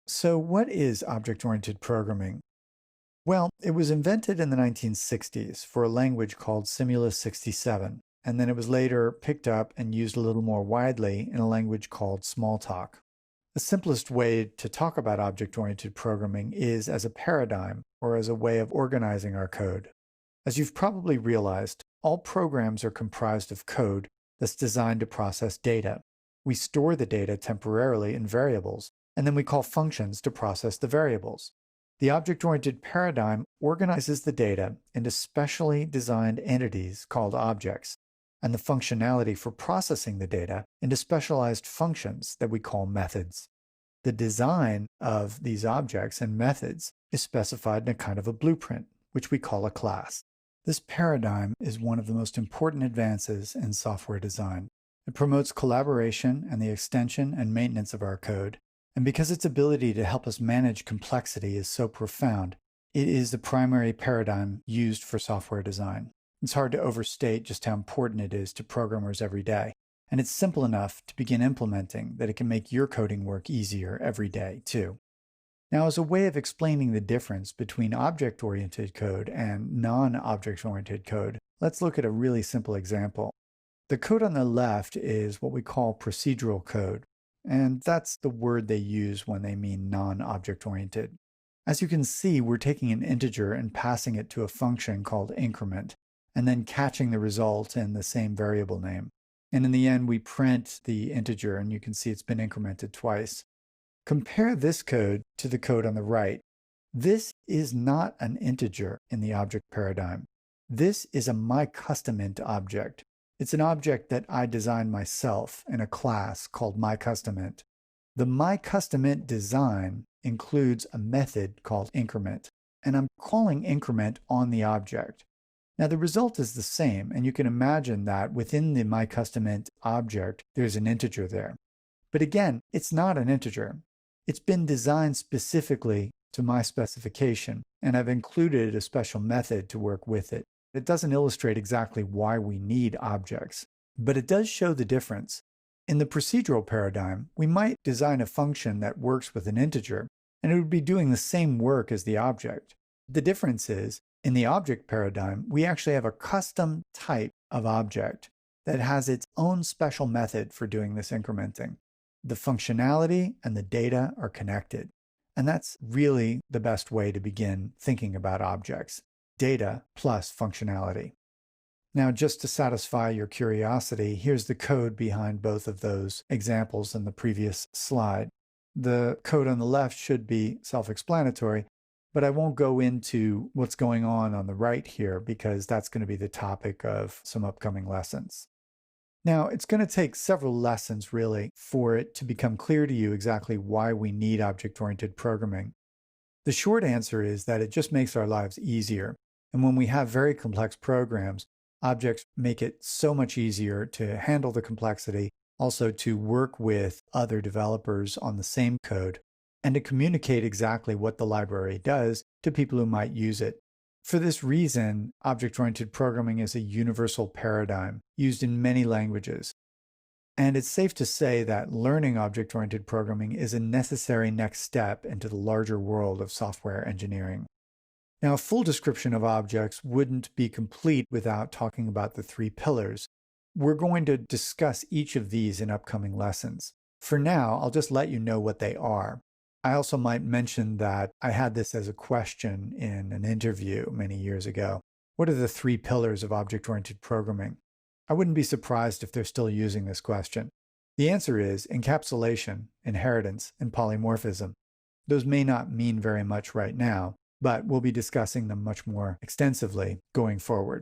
So, what is object-oriented programming? Well, it was invented in the 1960s for a language called Simula 67, and then it was later picked up and used a little more widely in a language called Smalltalk. The simplest way to talk about object-oriented programming is as a paradigm or as a way of organizing our code. As you've probably realized, all programs are comprised of code that's designed to process data. We store the data temporarily in variables, and then we call functions to process the variables. The object-oriented paradigm organizes the data into specially designed entities called objects, and the functionality for processing the data into specialized functions that we call methods. The design of these objects and methods is specified in a kind of a blueprint, which we call a class. This paradigm is one of the most important advances in software design. It promotes collaboration and the extension and maintenance of our code. And because its ability to help us manage complexity is so profound, it is the primary paradigm used for software design. It's hard to overstate just how important it is to programmers every day. And it's simple enough to begin implementing that it can make your coding work easier every day, too. Now, as a way of explaining the difference between object-oriented code and non-object-oriented code, let's look at a really simple example. The code on the left is what we call procedural code, and that's the word they use when they mean non-object-oriented. As you can see, we're taking an integer and passing it to a function called increment, and then catching the result in the same variable name. And in the end, we print the integer, and you can see it's been incremented twice. Compare this code to the code on the right. This is not an integer in the object paradigm. This is a myCustomInt object. It's an object that I designed myself in a class called myCustomInt. The myCustomInt design includes a method called increment, and I'm calling increment on the object. Now the result is the same, and you can imagine that within the myCustomInt object, there's an integer there. But again, it's not an integer. It's been designed specifically to my specification, and I've included a special method to work with it. It doesn't illustrate exactly why we need objects, but it does show the difference. In the procedural paradigm, we might design a function that works with an integer, and it would be doing the same work as the object. The difference is, in the object paradigm, we actually have a custom type of object that has its own special method for doing this incrementing. The functionality and the data are connected, and that's really the best way to begin thinking about objects. Data plus functionality. Now, just to satisfy your curiosity, here's the code behind both of those examples in the previous slide. The code on the left should be self-explanatory, but I won't go into what's going on the right here because that's going to be the topic of some upcoming lessons. Now, it's going to take several lessons really for it to become clear to you exactly why we need object-oriented programming. The short answer is that it just makes our lives easier. And when we have very complex programs, objects make it so much easier to handle the complexity, also to work with other developers on the same code, and to communicate exactly what the library does to people who might use it. For this reason, object-oriented programming is a universal paradigm used in many languages. And it's safe to say that learning object-oriented programming is a necessary next step into the larger world of software engineering. Now, a full description of objects wouldn't be complete without talking about the three pillars. We're going to discuss each of these in upcoming lessons. For now, I'll just let you know what they are. I also might mention that I had this as a question in an interview many years ago. What are the three pillars of object-oriented programming? I wouldn't be surprised if they're still using this question. The answer is encapsulation, inheritance, and polymorphism. Those may not mean very much right now, but we'll be discussing them much more extensively going forward.